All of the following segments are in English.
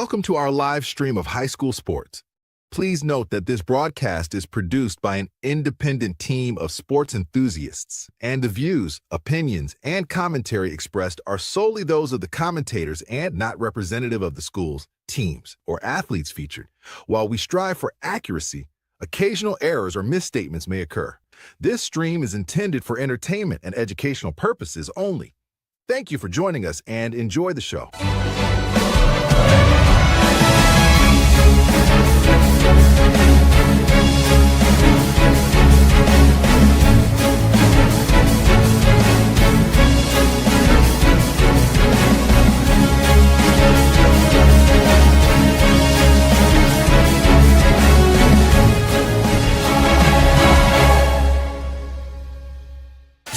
Welcome to our live stream of high school sports. Please note that this broadcast is produced by an independent team of sports enthusiasts, and the views, opinions, and commentary expressed are solely those of the commentators and not representative of the schools, teams, or athletes featured. While we strive for accuracy, occasional errors or misstatements may occur. This stream is intended for entertainment and educational purposes only. Thank you for joining us and enjoy the show.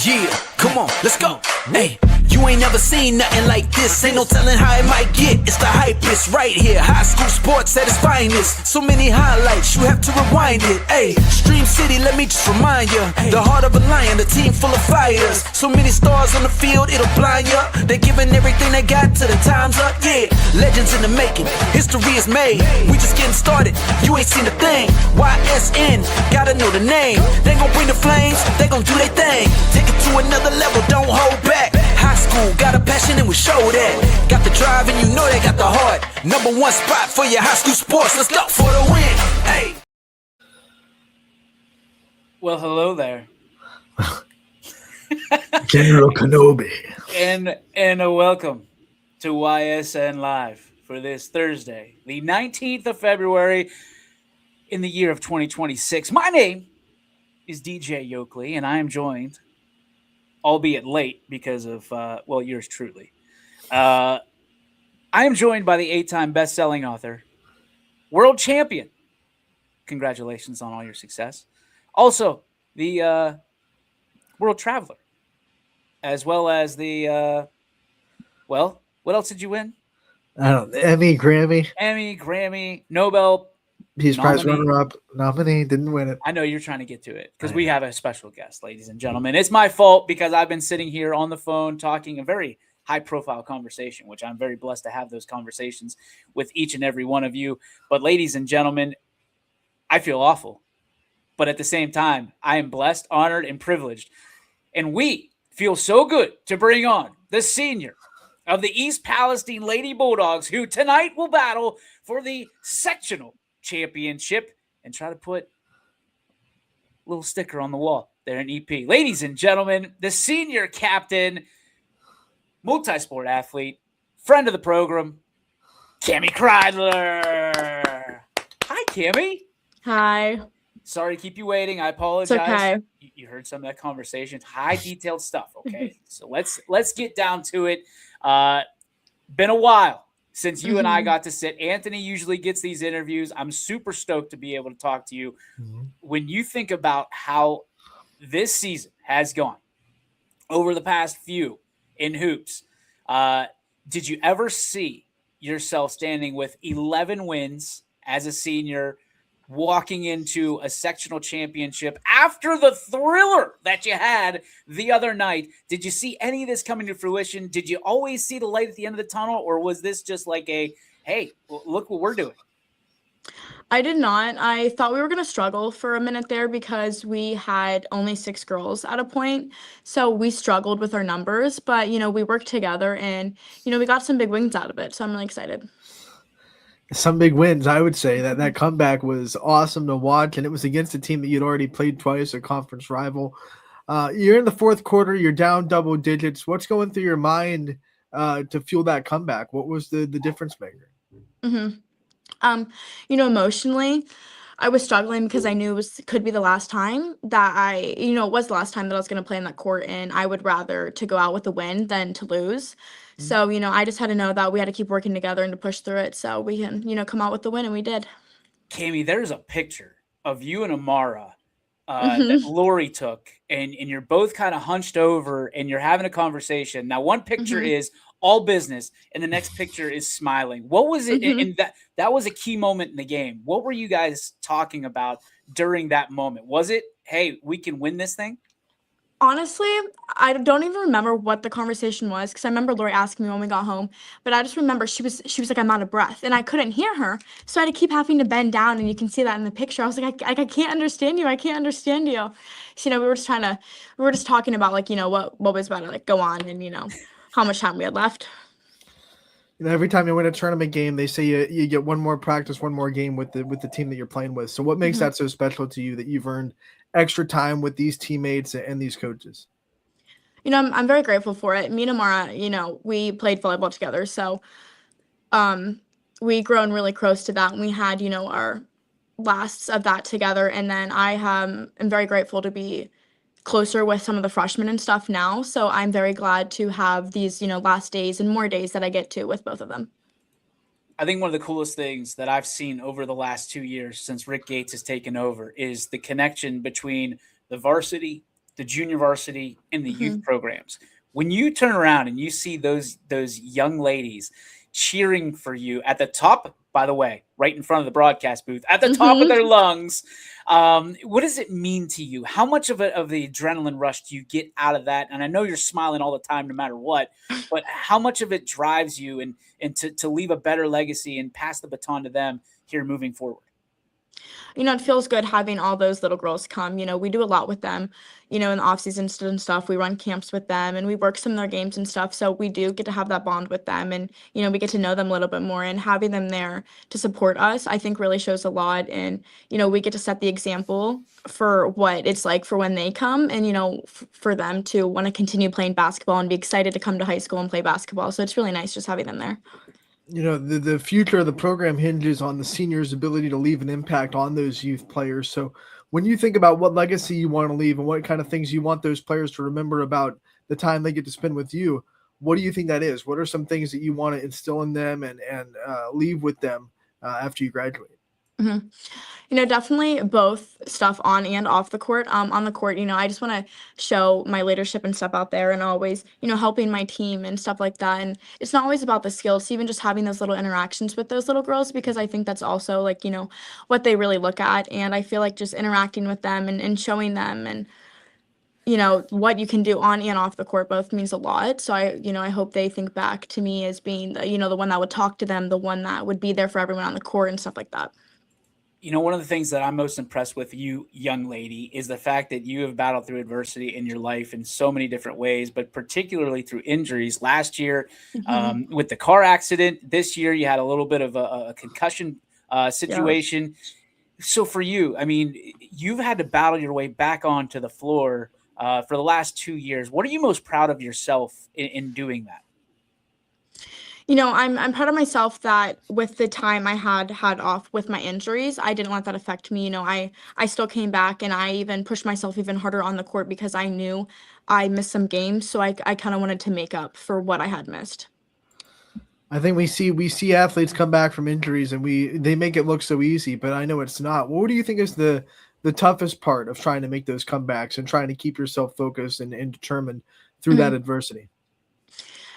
Yeah, come on, let's go. Hey, you ain't never seen nothing like this. Ain't no telling how it might get. It's the hypest right here. High school sports at its finest. So many highlights, you have to rewind it. Hey, Stream City, let me just remind you. The heart of a lion, a team full of fighters. So many stars on the field, it'll blind you. They're giving everything they got till the time's up. Yeah, legends in the making. History is made. We just getting started. You ain't seen a thing. YSN, gotta know the name. They gon' bring the flames. They gon' do their thing. Take it to another level, don't hold back. High school, got a passion and we show that. Got the drive and you know they got the heart. Number one spot for your high school sports. Let's go for the win. Hey. Well, hello there. General Kenobi. And a welcome to YSN Live for this Thursday, the 19th of February in the year of 2026. My name is DJ Yoakley, and I am joined, albeit late because of, yours truly. I am joined by the 8-time best-selling author, world champion. Congratulations on all your success. Also, the world traveler, as well as the, what else did you win? I don't know. Emmy, Grammy, Nobel Peace Prize nominee. runner-up, nominee, didn't win it. I know you're trying to get to it because we have a special guest, ladies and gentlemen. It's my fault because I've been sitting here on the phone talking a very high-profile conversation, which I'm very blessed to have those conversations with each and every one of you. But ladies and gentlemen, I feel awful. But at the same time, I am blessed, honored, and privileged. And we feel so good to bring on the senior of the East Palestine Lady Bulldogs, who tonight will battle for the sectional championship and try to put a little sticker on the wall there in EP. Ladies and gentlemen, the senior captain, multi-sport athlete, friend of the program, Cami Kreidler. Hi, Cami. Hi. Sorry to keep you waiting. I apologize. It's okay. You heard some of that conversation. High detailed stuff. Okay. So let's get down to it. Been a while since you and I got to sit. Anthony usually gets these interviews. I'm super stoked to be able to talk to you. When you think about how this season has gone over the past few in hoops, did you ever see yourself standing with 11 wins as a senior, walking into a sectional championship after the thriller that you had the other night? Did you see any of this coming to fruition? Did you always see the light at the end of the tunnel, or was this just like a, hey, look what we're doing? I did not. I thought we were going to struggle for a minute there because we had only 6 girls at a point. So we struggled with our numbers, but, we worked together and, we got some big wins out of it. So I'm really excited. Some big wins, I would say. That comeback was awesome to watch, and it was against a team that you'd already played twice, a conference rival. You're in the fourth quarter. You're down double digits. What's going through your mind to fuel that comeback? What was the difference maker? Emotionally, I was struggling because I knew could be the last time that it was the last time that I was going to play in that court, and I would rather to go out with a win than to lose. So, I just had to know that we had to keep working together and to push through it so we can, come out with the win, and we did. Cami, there's a picture of you and Amara that Lori took, and you're both kind of hunched over, and you're having a conversation. Now, one picture is all business, and the next picture is smiling. What was it? And that was a key moment in the game. What were you guys talking about during that moment? Was it, hey, we can win this thing? Honestly, I don't even remember what the conversation was because I remember Lori asking me when we got home, but I just remember she was like, I'm out of breath, and I couldn't hear her, so I had to keep having to bend down, and you can see that in the picture. I was like, I can't understand you. I can't understand you. So, we were just talking about like what was about to like go on, and how much time we had left. Every time you win a tournament game, they say you get one more practice, one more game with the team that you're playing with. So what makes Mhm. that so special to you that you've earned extra time with these teammates and these coaches? I'm very grateful for it. Me and Amara, we played volleyball together, so um, we grown really close to that, and we had our lasts of that together. And then am very grateful to be closer with some of the freshmen and stuff now. So I'm very glad to have these last days and more days that I get to with both of them. I think one of the coolest things that I've seen over the last 2 years since Rick Gates has taken over is the connection between the varsity, the junior varsity, and the youth Mhm. programs. When you turn around and you see those young ladies cheering for you at the top, by the way, right in front of the broadcast booth, at the top of Mhm. their lungs, what does it mean to you? How much of the adrenaline rush do you get out of that? And I know you're smiling all the time, no matter what, but how much of it drives you and to leave a better legacy and pass the baton to them here moving forward? It feels good having all those little girls come. We do a lot with them, in the off season and stuff. We run camps with them and we work some of their games and stuff. So we do get to have that bond with them, and, we get to know them a little bit more, and having them there to support us, I think really shows a lot. And, we get to set the example for what it's like for when they come, and, for them to want to continue playing basketball and be excited to come to high school and play basketball. So it's really nice just having them there. The future of the program hinges on the seniors' ability to leave an impact on those youth players. So when you think about what legacy you want to leave and what kind of things you want those players to remember about the time they get to spend with you, what do you think that is? What are some things that you want to instill in them and leave with them after you graduate? Mhm. Definitely both stuff on and off the court. On the court, I just want to show my leadership and stuff out there, and always, helping my team and stuff like that. And it's not always about the skills, it's even just having those little interactions with those little girls, because I think that's also like, what they really look at. And I feel like just interacting with them and showing them and, what you can do on and off the court both means a lot. So I hope they think back to me as being the one that would talk to them, the one that would be there for everyone on the court and stuff like that. One of the things that I'm most impressed with you, young lady, is the fact that you have battled through adversity in your life in so many different ways, but particularly through injuries. Last year, Mhm. with the car accident, this year you had a little bit of a concussion Yeah. situation. So for you, I mean, you've had to battle your way back onto the floor for the last 2 years. What are you most proud of yourself in doing that? I'm proud of myself that with the time I had off with my injuries, I didn't let that affect me. I still came back, and I even pushed myself even harder on the court because I knew I missed some games, so I kind of wanted to make up for what I had missed. I think we see athletes come back from injuries and they make it look so easy, but I know it's not. What do you think is the toughest part of trying to make those comebacks and trying to keep yourself focused and determined through that Mhm. adversity?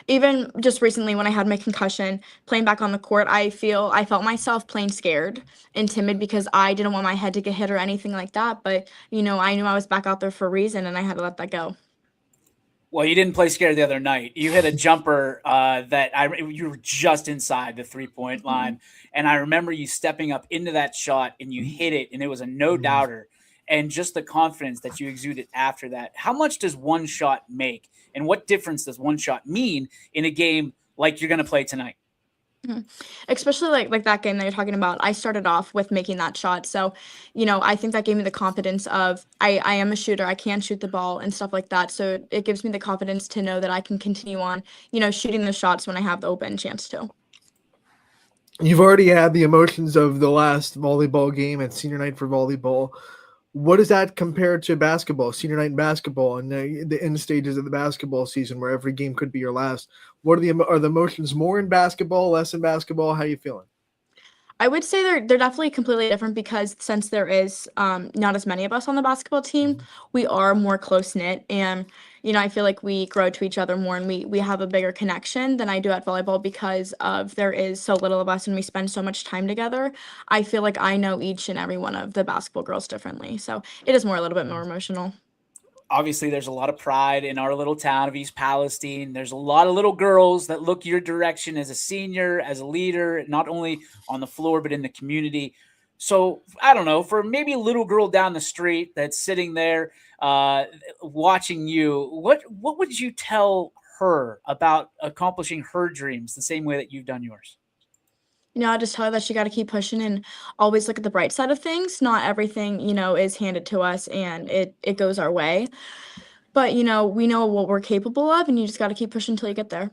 Even just recently when I had my concussion, playing back on the court, I felt myself playing scared and timid because I didn't want my head to get hit or anything like that. But I knew I was back out there for a reason, and I had to let that go. Well, you didn't play scared the other night. You hit a jumper that you were just inside the 3-point Mhm. line, and I remember you stepping up into that shot and you hit it, and it was a no doubter. And just the confidence that you exuded after that. How much does one shot make, and what difference does one shot mean in a game like you're going to play tonight? Mhm. Especially like that game that you're talking about. I started off with making that shot. So, I think that gave me the confidence of I am a shooter. I can shoot the ball and stuff like that. So it gives me the confidence to know that I can continue on, shooting the shots when I have the open chance to. You've already had the emotions of the last volleyball game at senior night for volleyball. What does that compare to basketball, senior night in basketball, and the end stages of the basketball season where every game could be your last? What are the emotions more in basketball, less in basketball? How are you feeling? I would say they're definitely completely different because since there is not as many of us on the basketball team, we are more close knit, and I feel like we grow to each other more, and we have a bigger connection than I do at volleyball because of there is so little of us and we spend so much time together. I feel like I know each and every one of the basketball girls differently, so it is more a little bit more emotional. obviously there's a lot of pride in our little town of East Palestine. There's a lot of little girls that look your direction as a senior, as a leader, not only on the floor, but in the community. So I don't know, for maybe a little girl down the street that's sitting there watching you, what would you tell her about accomplishing her dreams the same way that you've done yours? I just tell her that she got to keep pushing and always look at the bright side of things. Not everything, is handed to us and it goes our way. But, we know what we're capable of, and you just got to keep pushing until you get there.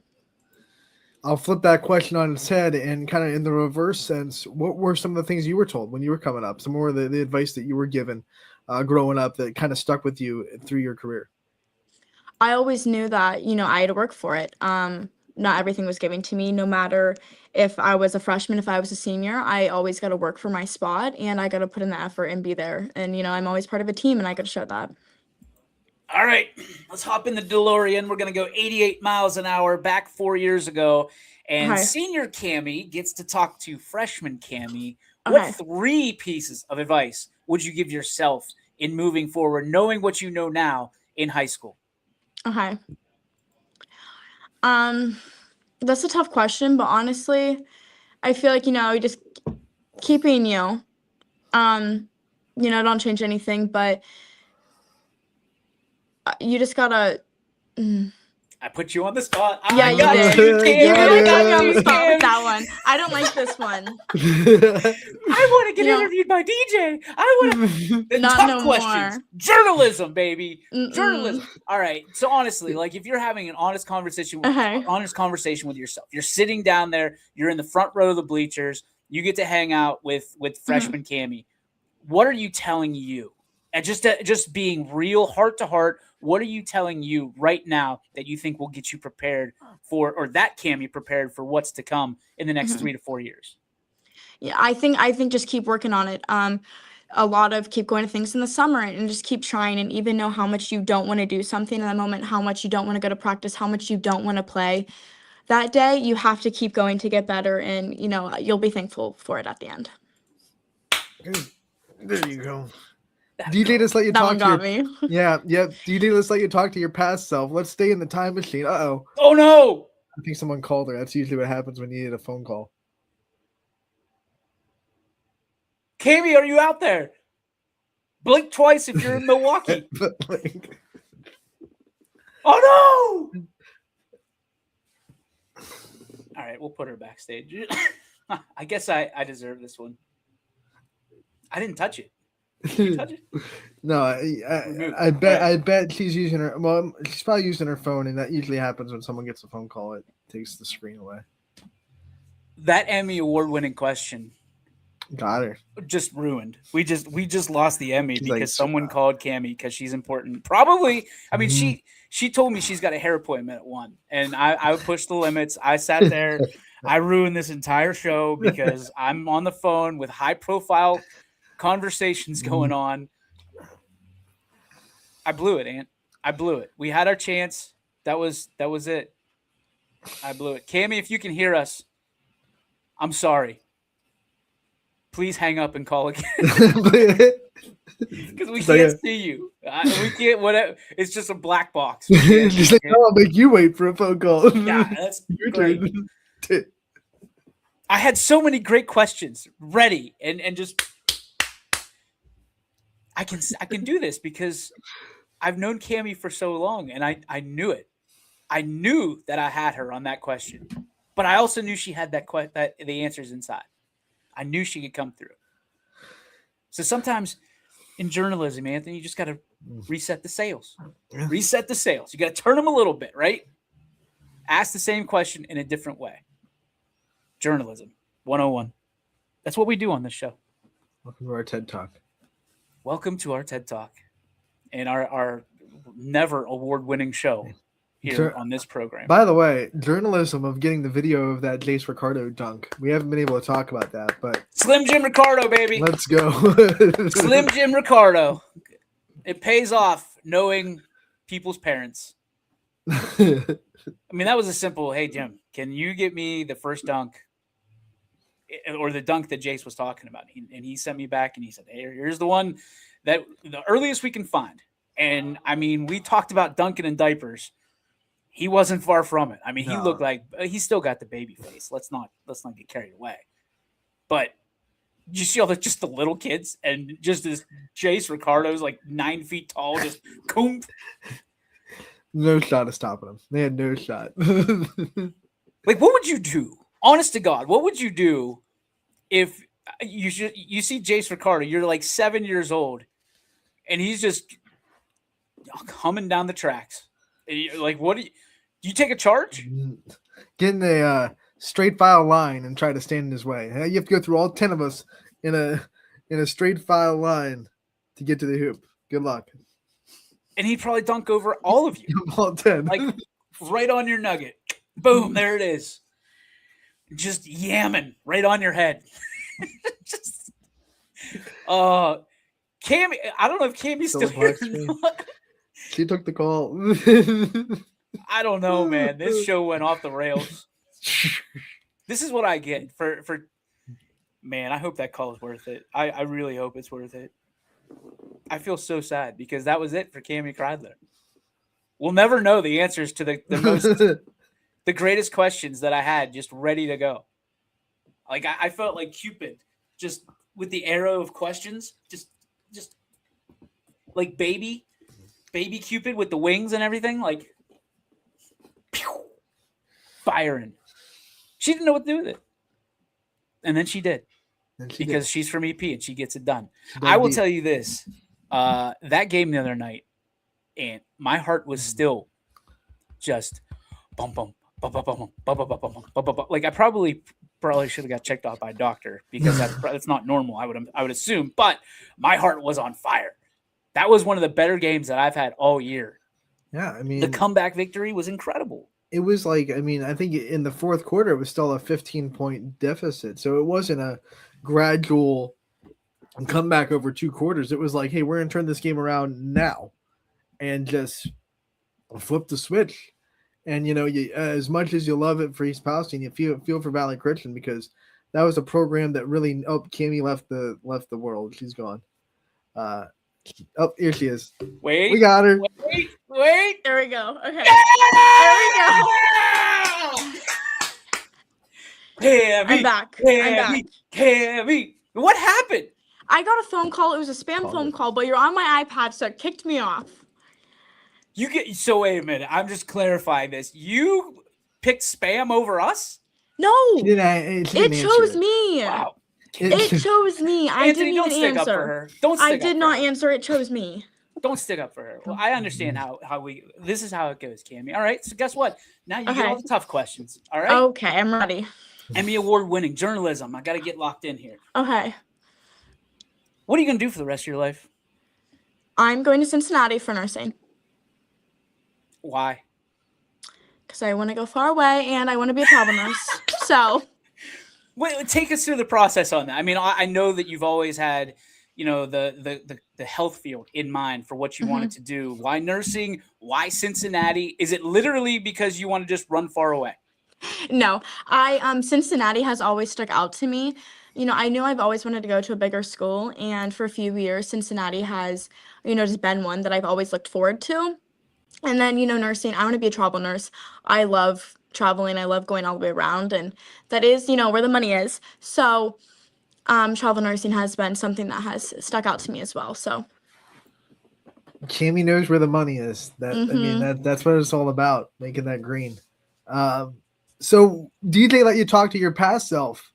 I'll flip that question on its head and kind of in the reverse sense. What were some of the things you were told when you were coming up? Some more of the advice that you were given growing up that kind of stuck with you through your career? I always knew that, I had to work for it. Not everything was given to me, no matter if I was a freshman, if I was a senior. I always got to work for my spot, and I got to put in the effort and be there. And, I'm always part of a team, and I got to show that. All right, let's hop in the DeLorean. We're going to go 88 miles an hour back 4 years ago. And Okay. senior Cammie gets to talk to freshman Cammie. Okay. What 3 pieces of advice would you give yourself in moving forward, knowing what you know now in high school? Okay. That's a tough question, but honestly, I feel like, you just keep being you. Don't change anything, but you just gotta. I put you on the spot. Yeah, I you got did. you, You Cammie. got me on I the spot with got that one. I don't like this one. I want to get You know- interviewed by DJ. I want to. Not Tough no questions. more. Journalism, baby. Mm-mm. Journalism. All right. So honestly, like if you're having an honest conversation with yourself, you're sitting down there, you're in the front row of the bleachers, you get to hang out with freshman Cammie. What are you telling you? And just being real, heart to heart, what are you telling you right now that you think will get you prepared for, or that Cammie prepared for what's to come in the next 3 to 4 years? Yeah, I think just keep working on it. A lot of keep going to things in the summer and just keep trying, and even know how much you don't want to do something in that moment, how much you don't want to go to practice, how much you don't want to play. That day, you have to keep going to get better, and you'll be thankful for it at the end. There you go. DJ, let's let you That talk one to got your, me. Yeah. DJ, let's let you talk to your past self. Let's stay in the time machine. Uh-oh. Oh no! I think someone called her. That's usually what happens when you need a phone call. Cammie, are you out there? Blink twice if you're in Milwaukee. But like, Oh no! All right, we'll put her backstage. I guess I deserve this one. I didn't touch it. Did you touch it? no, I bet she's using her. Well, she's probably using her phone, and that usually happens when someone gets a phone call. It takes the screen away. That Emmy award-winning question Got her. just ruined. We just lost the Emmy She's because like, someone called Cammie because she's important. Probably. I mean, she told me she's got a hair appointment at 1, and I pushed the limits. I sat there. I ruined this entire show because I'm on the phone with high-profile conversations going on. I blew it, Ant. I blew it. We had our chance. That was it. I blew it. Cammie, if you can hear us, I'm sorry. Please hang up and call again because we can't see you. We can't. Whatever. It's just a black box. She's like, "Oh, I'll make you wait for a phone call." Yeah, that's Your great. turn. I had so many great questions ready, and just I can do this because I've known Cammie for so long, and I knew it. I knew that I had her on that question, but I also knew she had that the answers inside. I knew she could come through. So sometimes in journalism, Anthony, you just got to reset the sails. Reset the sails. You got to turn them a little bit, right? Ask the same question in a different way. Journalism 101. That's what we do on this show. Welcome to our TED Talk. Welcome to our TED Talk and our never award-winning show here on this program. By the way, journalism of getting the video of that Jace Ricardo dunk. We haven't been able to talk about that, but Slim Jim Ricardo, baby. let's go. Slim Jim Ricardo. It pays off knowing people's parents. I mean, that was a simple, hey, Jim, can you get me the first dunk or the dunk that Jace was talking about? And he sent me back and he said, hey, here's the one that the earliest we can find. And I mean, we talked about Duncan in diapers. He wasn't far from it. I mean, he No. looked like he still got the baby face. Let's not get carried away. But you see all just the little kids and just this Jace Ricardo's like 9 feet tall, just coom. No shot of stopping him. They had no shot. Like, what would you do? Honest to God, what would you do if you see Jace Ricardo? You're like 7 years old, and he's just humming down the tracks. And you're like, what do you take a charge? Get in a straight file line and try to stand in his way. You have to go through all 10 of us in a straight file line to get to the hoop. Good luck. And he'd probably dunk over all of you, All 10. like right on your nugget. Boom, there it is. Just yamming right on your head. Just, Cammy, I don't know if Cammy's still here. Or not. She took the call. I don't know, man. This show went off the rails. This is what I get for man. I hope that call is worth it. I really hope it's worth it. I feel so sad because that was it for Cammy Kreidler. We'll never know the answers to the greatest questions that I had just ready to go. Like I felt like Cupid, just with the arrow of questions, just like baby Cupid with the wings and everything, like pew, firing. She didn't know what to do with it, and then she did because she's from EP and she gets it done. I will tell you this: that game the other night, and my heart was still just bum bum. Like I probably should have got checked out by a doctor because that's not normal. I would assume, but my heart was on fire. That was one of the better games that I've had all year. Yeah, I mean, the comeback victory was incredible. It was like, I mean, I think in the fourth quarter it was still a 15-point deficit, so it wasn't a gradual comeback over 2 quarters. It was like, hey, we're gonna turn this game around now, and just flip the switch. And, you know, as much as you love it for East Palestine, you feel for Valley Christian because that was a program that really. Oh, Cammy left the world. She's gone. Oh, here she is. Wait, we got her. Wait. There we go. Okay. Yeah! There we go. Cammy, I'm back. Cammy. What happened? I got a phone call. It was a spam phone call, but you're on my iPad, so it kicked me off. So wait a minute. I'm just clarifying this. You picked spam over us? No, She didn't it chose me. Wow. It chose me. I Anthony, didn't don't even stick up for answer. her. Don't stick I up did for not her. answer. It chose me. Don't stick up for her. Well, I understand how this is how it goes, Cammy. All right. So guess what? Now you get Okay. all the tough questions. All right. Okay, I'm ready. Emmy Award winning journalism. I got to get locked in here. Okay. What are you going to do for the rest of your life? I'm going to Cincinnati for nursing Why? because I want to go far away and I want to be a travel nurse. So, Wait, take us through the process on that. I mean, I know that you've always had, you know, the health field in mind for what you wanted to do. Why nursing? Why Cincinnati? Is it literally because you want to just run far away? no, Cincinnati has always stuck out to me. You know, I knew I've always wanted to go to a bigger school, and for a few years, Cincinnati has, you know, just been one that I've always looked forward to. And then, you know, nursing, I want to be a travel nurse. I love traveling. I love going all the way around, and that is, you know, where the money is. So, travel nursing has been something that has stuck out to me as well. So, Cammy knows where the money is. I mean, that's what it's all about, making that green. So DJ let you talk to your past self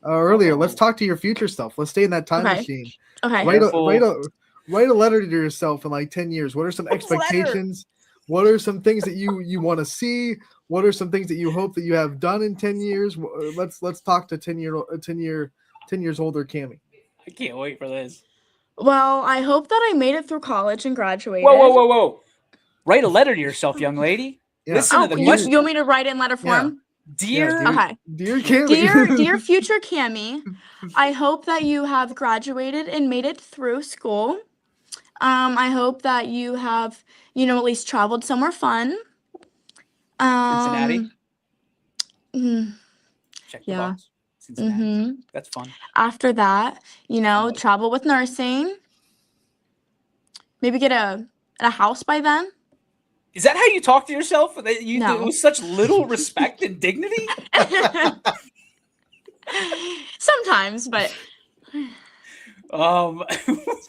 earlier. Let's talk to your future self. Let's stay in that time Okay. machine. okay. Write a letter to yourself in like 10 years. What are some expectations? What are some things that you want to see? What are some things that you hope that you have done in 10 years? Let's talk to 10 years older Cammy. I can't wait for this. Well, I hope that I made it through college and graduated. Whoa. Write a letter to yourself, young lady. Yeah. Listen to the question. You want me to write it in letter form? Dear, Yeah, Okay. Dear Cammy. Dear future Cammy, I hope that you have graduated and made it through school. I hope that you have, you know, at least traveled somewhere fun. Cincinnati. Check the yeah. box. Cincinnati. Mm-hmm. That's fun. After that, you know, travel with nursing. Maybe get a a house by then. Is that how you talk to yourself? That you No. do with such little respect and dignity? Sometimes, but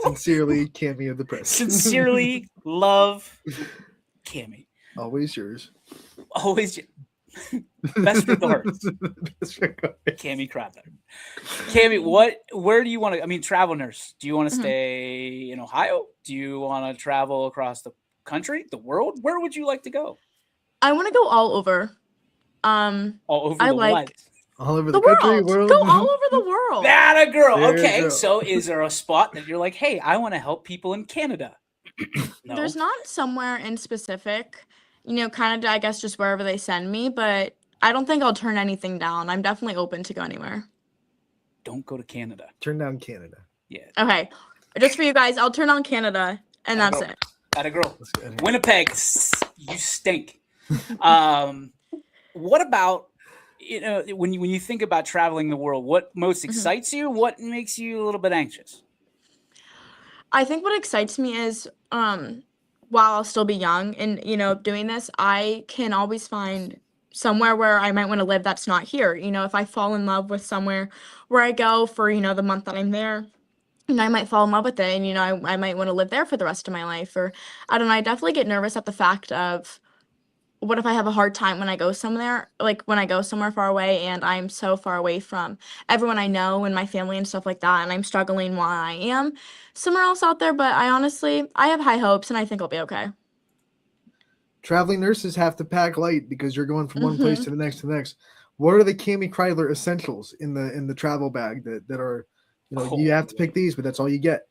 Sincerely, Cammy of the Press. sincerely love Cammy. Always yours. Always best regards, Cammy Crowther. Cammy, where do you want to? I mean, travel nurse. Do you want to stay in Ohio? Do you want to travel across the country, the world? Where would you like to go? I want to go all over. All over I the like what? All over the the country, world. world. Go all over the world. That a girl. There you Okay, go. so is there a spot that you're like, hey, I want to help people in Canada? No. There's not somewhere in specific, kind of, I guess, just wherever they send me, but I don't think I'll turn anything down. I'm definitely open to go anywhere. Don't go to Canada. Turn down Canada. Yeah. Okay. Just for you guys, I'll turn on Canada, and that's Atta it. That a girl. Let's go. Winnipeg, you stink. What about when you think about traveling the world? What most excites you? What makes you a little bit anxious? I think what excites me is, while I'll still be young and, doing this, I can always find somewhere where I might want to live that's not here. If I fall in love with somewhere where I go for, the month that I'm there, and I might fall in love with it and, I might want to live there for the rest of my life. Or I don't know, I definitely get nervous at the fact of what if I have a hard time when I go somewhere, like when I go somewhere far away and I'm so far away from everyone I know and my family and stuff like that, and I'm struggling while I am somewhere else out there. But I have high hopes and I think I'll be okay. Traveling nurses have to pack light because you're going from one place to the next to the next. What are the Cammy Kreidler essentials in the travel bag that are, you have to pick these, but that's all you get?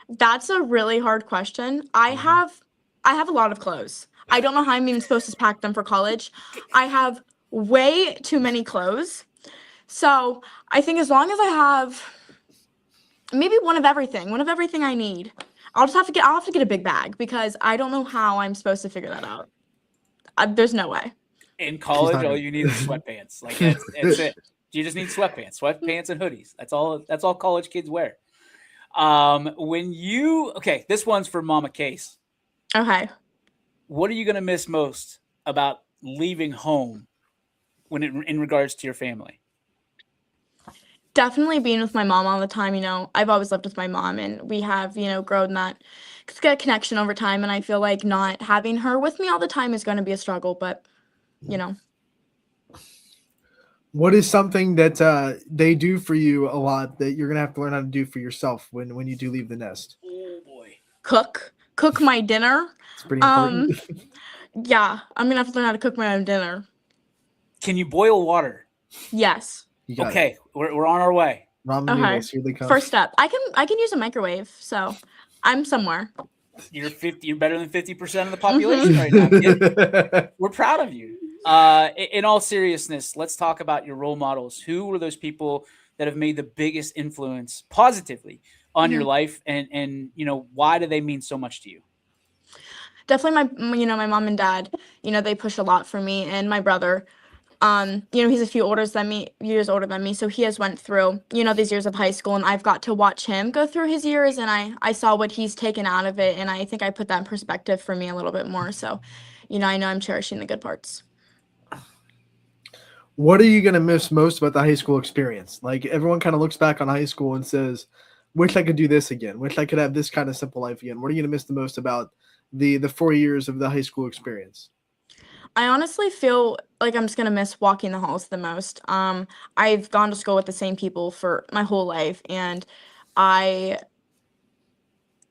That's a really hard question. I have a lot of clothes. I don't know how I'm even supposed to pack them for college. I have way too many clothes. So I think as long as I have maybe one of everything I need, I'll have to get a big bag because I don't know how I'm supposed to figure that out. There's no way. In college, all you need is sweatpants. Like that's it. You just need sweatpants and hoodies. That's all college kids wear. This one's for Mama Case. Okay. What are you going to miss most about leaving home in regards to your family? Definitely being with my mom all the time. I've always lived with my mom and we have, grown that connection over time. And I feel like not having her with me all the time is going to be a struggle, but What is something that they do for you a lot that you're going to have to learn how to do for yourself when you do leave the nest? Oh boy. Cook my dinner. It's pretty important. Yeah, I'm gonna have to learn how to cook my own dinner. Can you boil water? Yes. You got Okay, we're on our way. it. Ramen Okay. noodles, here they come. First step. I can use a microwave, so I'm somewhere. You're better than 50% of the population right now, kid. We're proud of you. In all seriousness, let's talk about your role models. Who were those people that have made the biggest influence positively on your life, and why do they mean so much to you? Definitely my mom and dad, they push a lot for me, and my brother. He's a few years older than me, so he has went through, these years of high school, and I've got to watch him go through his years, and I saw what he's taken out of it, and I think I put that in perspective for me a little bit more. So, I know I'm cherishing the good parts. What are you going to miss most about the high school experience? Like everyone kind of looks back on high school and says, wish I could do this again. Wish I could have this kind of simple life again. What are you going to miss the most about the 4 years of the high school experience? I honestly feel like I'm just gonna miss walking the halls the most. I've gone to school with the same people for my whole life, and I,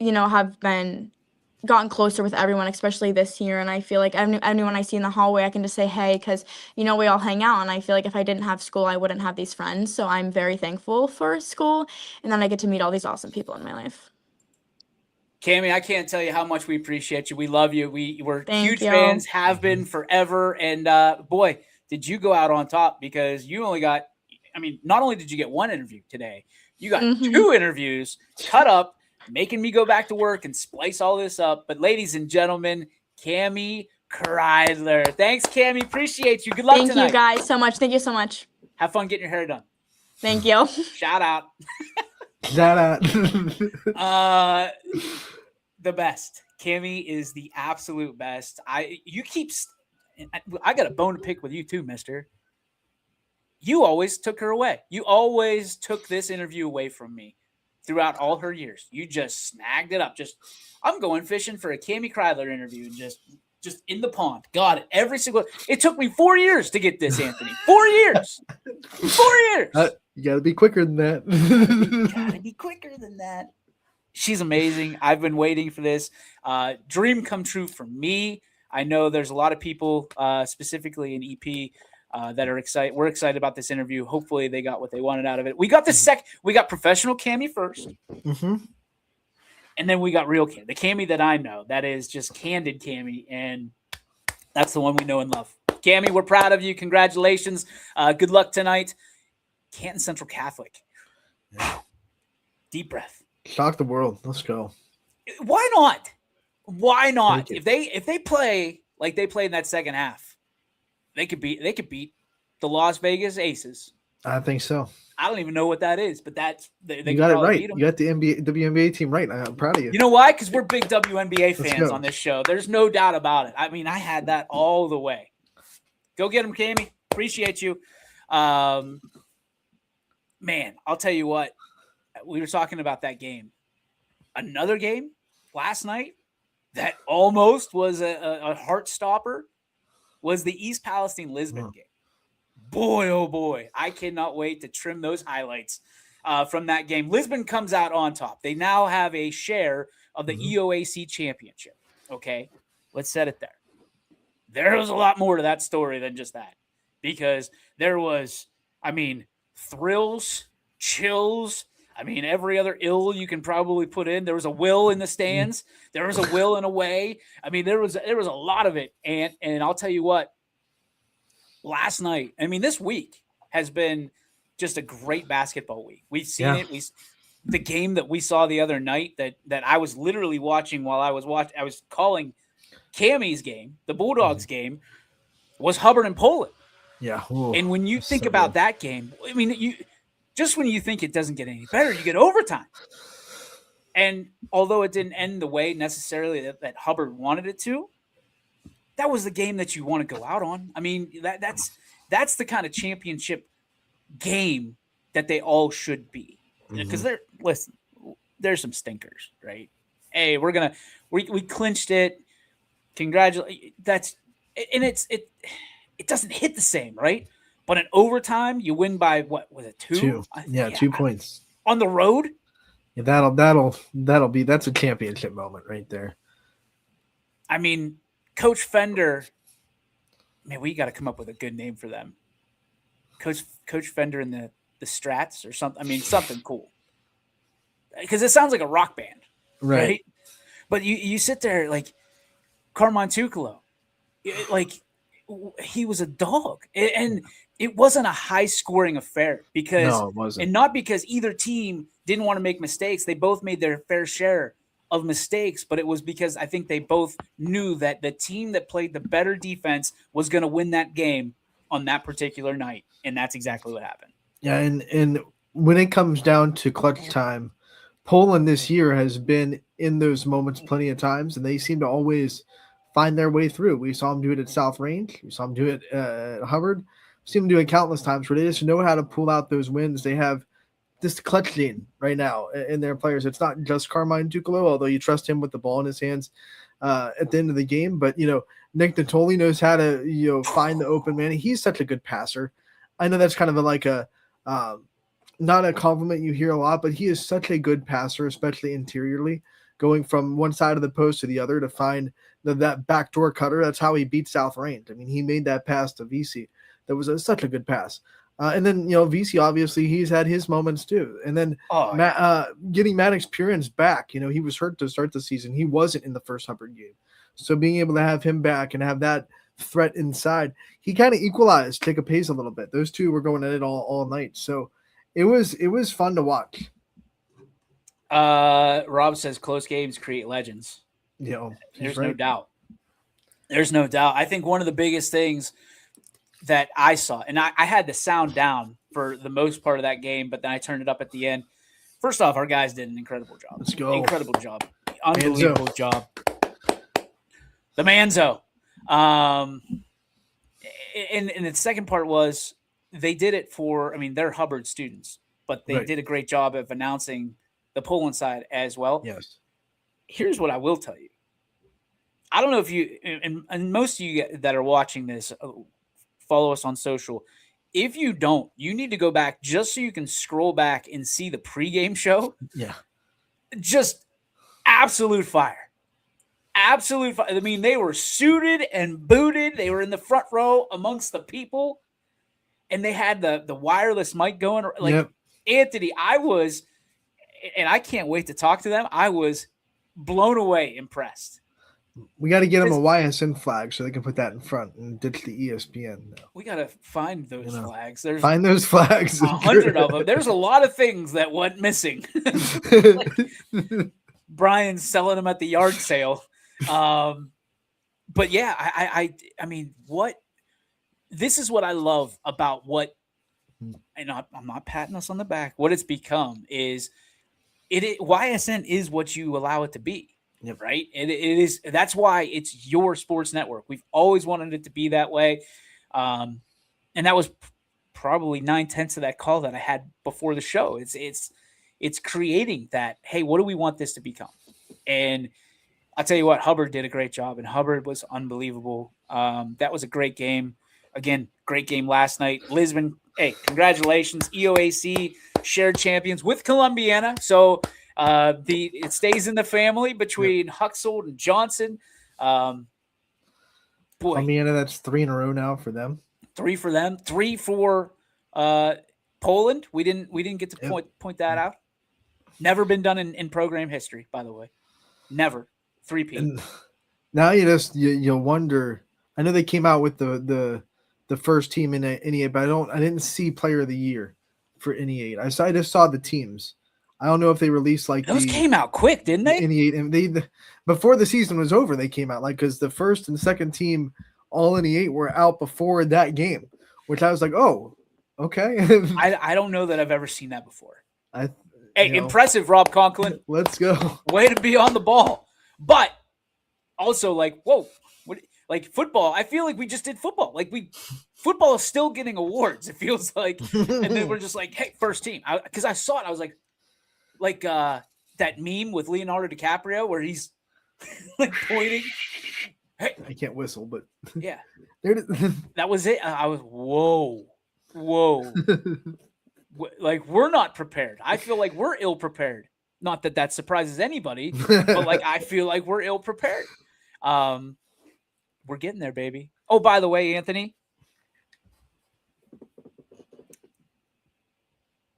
have gotten closer with everyone, especially this year. And I feel like anyone I see in the hallway, I can just say hey, because we all hang out. And I feel like if I didn't have school, I wouldn't have these friends. So I'm very thankful for school, and then I get to meet all these awesome people in my life. Cammy, I can't tell you how much we appreciate you. We love you. We're Thank huge you. fans, have been forever. And boy, did you go out on top, because you only got, not only did you get one interview today, you got 2 interviews cut up, making me go back to work and splice all this up. But ladies and gentlemen, Cammy Kreidler. Thanks, Cammy. Appreciate you. Good luck Thank tonight. you guys so much. Thank you so much. Have fun getting your hair done. Thank you. Shout out. Shout out. The best. Cammy is the absolute best. I got a bone to pick with you too, mister. You always took her away. You always took this interview away from me throughout all her years. You just snagged it up. I'm going fishing for a Cammy Kreidler interview. Just in the pond. Got it. It took me 4 years to get this, Anthony. 4 years. 4 years. You got to be quicker than that. Gotta be quicker than that. She's amazing. I've been waiting for this. Dream come true for me. I know there's a lot of people, specifically in EP, that are excited. We're excited about this interview. Hopefully they got what they wanted out of it. We got we got professional Cammy first. Mm-hmm. And then we got real Cammy, the Cammy that I know, that is just candid Cammy, and that's the one we know and love. Cammy, we're proud of you. Congratulations. Good luck tonight. Canton Central Catholic. Yeah. Deep breath. Shock the world. Let's go. Why not? Why not? Thank If they play like they played in that second half, they could beat the Las Vegas Aces. I think so. I don't even know what that is, but that's they You got it right. beat 'em. You got the WNBA team right. I'm proud of you. You know why? Because we're big WNBA Let's fans go. on this show. There's no doubt about it. I mean, I had that all the way. Go get them, Cammy. Appreciate you. Man, I'll tell you what. We were talking about that game. Another game last night that almost was a heart stopper was the East Palestine Lisbon game. Boy, oh boy. I cannot wait to trim those highlights from that game. Lisbon comes out on top. They now have a share of the EOAC championship. Okay, let's set it there. There was a lot more to that story than just that, because there was, thrills, chills. Every other ill you can probably put in. There was a will in the stands. There was a will in a way. There was a lot of it. And I'll tell you what, last night, this week has been just a great basketball week. We've seen it. The game that we saw the other night that I was literally watching while I was calling Cammy's game, the Bulldogs game, was Hubbard and Poland. Yeah. Ooh, and when you think so about good. that game, just when you think it doesn't get any better, you get overtime. And although it didn't end the way necessarily that Hubbard wanted it to, that was the game that you want to go out on. That's the kind of championship game that they all should be. Because there's some stinkers, right? Hey, we clinched it. Congratulations. It doesn't hit the same, right? But in overtime, you win by what was it, 2? 2. Yeah, 2 points on the road. Yeah, that's a championship moment right there. Coach Fender. Man, we got to come up with a good name for them. Coach Fender and the Strats or something. Something cool. Because it sounds like a rock band, right? But you sit there like Carmine Tucolo, like he was a dog, and it wasn't a high-scoring affair No, it wasn't. And not because either team didn't want to make mistakes. They both made their fair share of mistakes, but it was because I think they both knew that the team that played the better defense was going to win that game on that particular night, and that's exactly what happened. Yeah, and when it comes down to clutch time, Poland this year has been in those moments plenty of times, and they seem to always find their way through. We saw them do it at South Range. We saw them do it at Hubbard. We see them do it countless times where they just know how to pull out those wins. They have this clutch gene right now in their players. It's not just Carmine Tucolo, although you trust him with the ball in his hands at the end of the game. But, Nick Natoli knows how to, find the open man. He's such a good passer. I know that's kind of not a compliment you hear a lot, but he is such a good passer, especially interiorly, going from one side of the post to the other to find that backdoor cutter. That's how he beat South Range. He made that pass to VC. That was such a good pass. And then, VC, obviously, he's had his moments too. And then getting Maddox Purin's back, he was hurt to start the season. He wasn't in the first Hubbard game. So being able to have him back and have that threat inside, he kind of equalized Jacob Hayes a little bit. Those two were going at it all night. So it was fun to watch. Rob says close games create legends. There's no doubt. There's no doubt. I think one of the biggest things that I saw, and I had the sound down for the most part of that game, but then I turned it up at the end. First off, our guys did an incredible job. Let's go. Incredible job. Unbelievable job. the Manzo. And the second part was they did it for, I mean, they're Hubbard students, but they Right. did a great job of announcing the Poland side as well. Yes. Here's what I will tell you. I don't know if you, and most of you that are watching this, follow us on social. If you don't, you need to go back just so you can scroll back and see the pregame show. Yeah. Just absolute fire. Absolute fire. I mean, they were suited and booted. They were in the front row amongst the people, and they had the wireless mic going. Like, Yep. Anthony, I was, and I can't wait to talk to them. I was blown away, impressed. We got to get them a YSN flag so they can put that in front and ditch the ESPN. Now. We got to find those flags. There's Find those flags. 100 of them. There's a lot of things that went missing. Brian's selling them at the yard sale. But yeah, I mean, what this is what I love about what, and I'm not patting us on the back. What it's become is YSN is what you allow it to be. Yep. Right. It is. That's why it's your sports network. We've always wanted it to be that way. And that was probably 9/10 of that call that I had before the show. It's creating that. Hey, what do we want this to become? And I'll tell you what, Hubbard did a great job, and Hubbard was unbelievable. That was a great game. Again, great game last night. Lisbon, hey, congratulations. EOAC shared champions with Columbiana. So it stays in the family between Huxold and Johnson. Boy, Columbiana, that's 3 in a row now for them. 3 for them, 3 for Poland. We didn't get to point that out. Never been done in program history, by the way. Never. 3P. Now you wonder. I know they came out with the first team in NE8, but I didn't see player of the year for NE8. I just saw the teams. I don't know if they released like those came out quick, didn't they? NE8, and before the season was over, they came out because the first and second team all NE8 were out before that game, which I was like, oh, okay. I don't know that I've ever seen that before. Hey, know, impressive, Rob Conklin. Let's go. Way to be on the ball. But also, like, whoa, like football. I feel like we just did football. Like football is still getting awards. It feels like, and then we're just like, hey, first team. Because I saw it, I was like that meme with Leonardo DiCaprio where he's like pointing. Hey, I can't whistle, but yeah, that was it. I was whoa. Like, we're not prepared. I feel like we're ill prepared. Not that surprises anybody, but like I feel like we're ill prepared. We're getting there, baby. Oh, by the way, Anthony.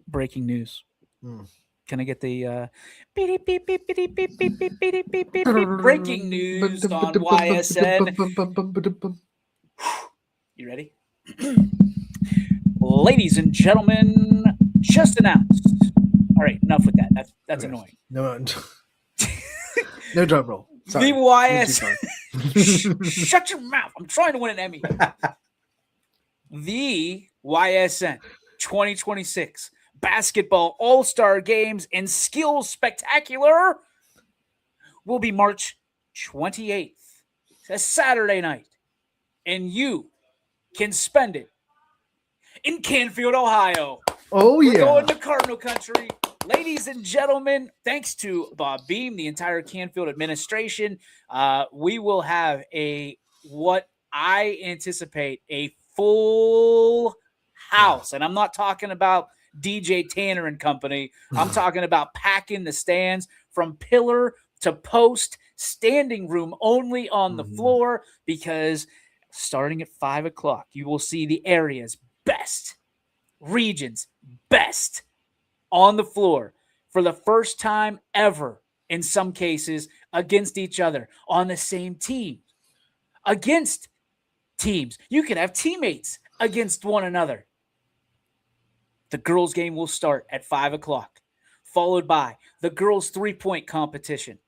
Breaking news. Can I get the beep, beep, beep, beep, beep, beep, beep, beep, beep, beep, beep, breaking news on YSN? You ready? Ladies and gentlemen, just announced. All right, enough with that. That's annoying. No drum roll. Sorry. The YSN. Shut your mouth. I'm trying to win an Emmy. The YSN 2026 Basketball All-Star Games and Skills Spectacular will be March 28th. It's a Saturday night. And you can spend it in Canfield, Ohio. Oh, We're yeah. going to Cardinal Country. Ladies and gentlemen, thanks to Bob Beam, the entire Canfield administration, we will have what I anticipate a full house. And I'm not talking about DJ Tanner and company. I'm talking about packing the stands from pillar to post, standing room only on the floor, because starting at 5 o'clock, you will see the area's best, region's best on the floor for the first time ever, in some cases, against each other on the same team. Against teams. You can have teammates against one another. The girls' game will start at 5 o'clock, followed by the girls' three-point competition,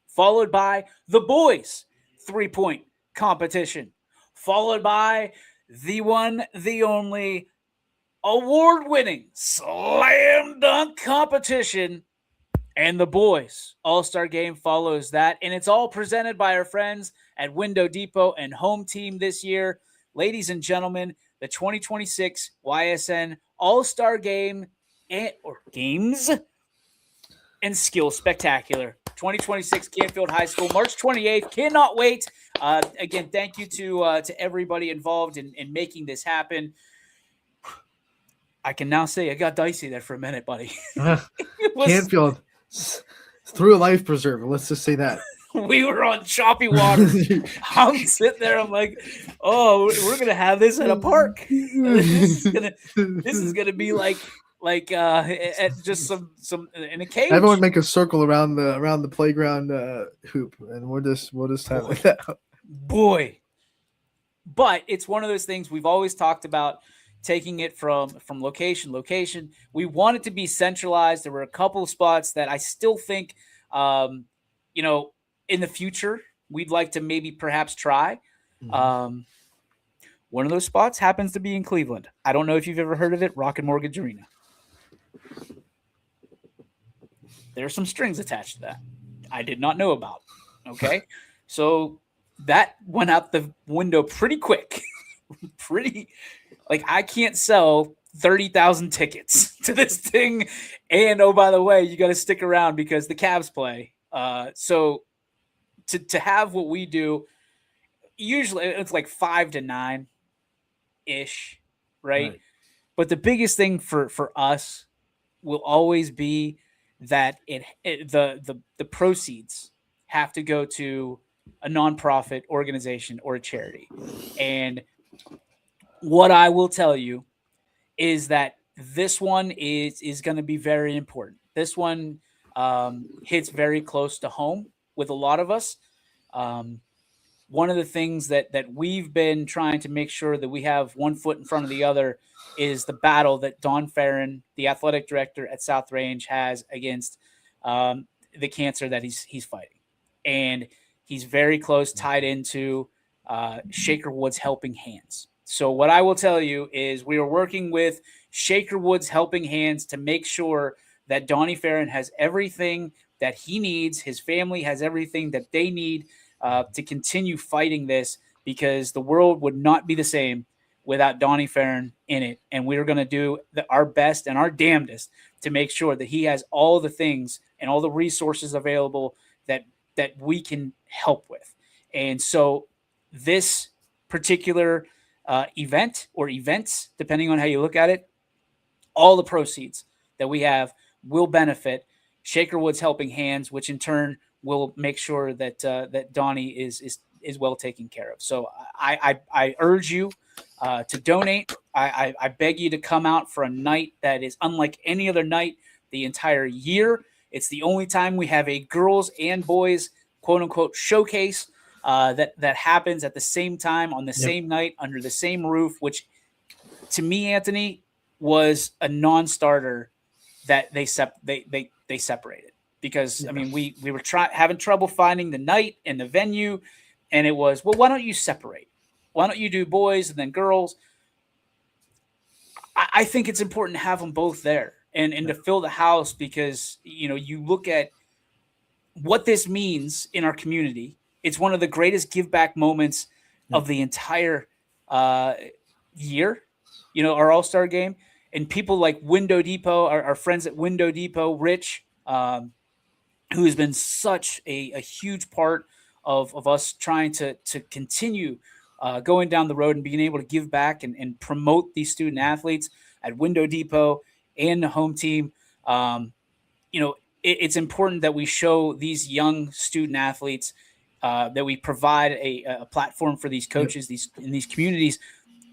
followed by the boys' three-point competition, followed by the one, the only, award-winning slam dunk competition, And the boys All-Star Game follows that. And it's all presented by our friends at Window Depot and Home Team this year. Ladies and gentlemen, the 2026 YSN All-Star Game or Games and Skill Spectacular. 2026 Canfield High School, March 28th. Cannot wait. Again, thank you to everybody involved in making this happen. I can now say I got dicey there for a minute, buddy. Canfield threw a life preserver. Let's just say that. We were on choppy water. I'm sitting there. I'm like, oh, we're going to have this at a park. This is gonna be like at just some in a cage. Everyone make a circle around the playground hoop, and we'll just have like that. Boy, but it's one of those things we've always talked about, taking it from location. We want it to be centralized. There were a couple of spots that I still think, in the future we'd like to maybe perhaps try. One of those spots happens to be in Cleveland. I don't know if you've ever heard of it, Rocket Mortgage Arena. There's some strings attached to that I did not know about. Okay. So that went out the window pretty quick. I can't sell 30,000 tickets to this thing. And oh, by the way, you got to stick around because the Cavs play. So to have what we do, usually it's like 5 to 9 ish. Right. But the biggest thing for us will always be that the proceeds have to go to a nonprofit organization or a charity. And what I will tell you is that this one is going to be very important. This one hits very close to home with a lot of us. One of the things that we've been trying to make sure that we have one foot in front of the other is the battle that Don Farron, the athletic director at South Range, has against the cancer that he's fighting. And he's very close, tied into Shaker Woods Helping Hands. So what I will tell you is we are working with Shaker Woods Helping Hands to make sure that Donnie Farron has everything that he needs. His family has everything that they need to continue fighting this, because the world would not be the same without Donnie Farron in it. And we're going to do our best and our damnedest to make sure that he has all the things and all the resources available that we can help with. And so this particular event or events, depending on how you look at it, all the proceeds that we have will benefit Shaker Woods Helping Hands, which in turn will make sure that that Donnie is well taken care of. So I urge you to donate. I beg you to come out for a night that is unlike any other night the entire year. It's the only time we have a girls and boys quote unquote showcase that happens at the same time on the same night under the same roof, which to me, Anthony, was a non-starter that they separated. Because I mean, we were having trouble finding the night and the venue, and it was, well, why don't you separate? Why don't you do boys and then girls? I think it's important to have them both there and to fill the house, because you look at what this means in our community. It's one of the greatest give back moments of the entire year. Our All-Star Game, and people like Window Depot, our friends at Window Depot, Rich. Who has been such a huge part of us trying to continue going down the road and being able to give back and promote these student athletes at Window Depot and the Home Team. It's important that we show these young student athletes that we provide a platform for these coaches in these communities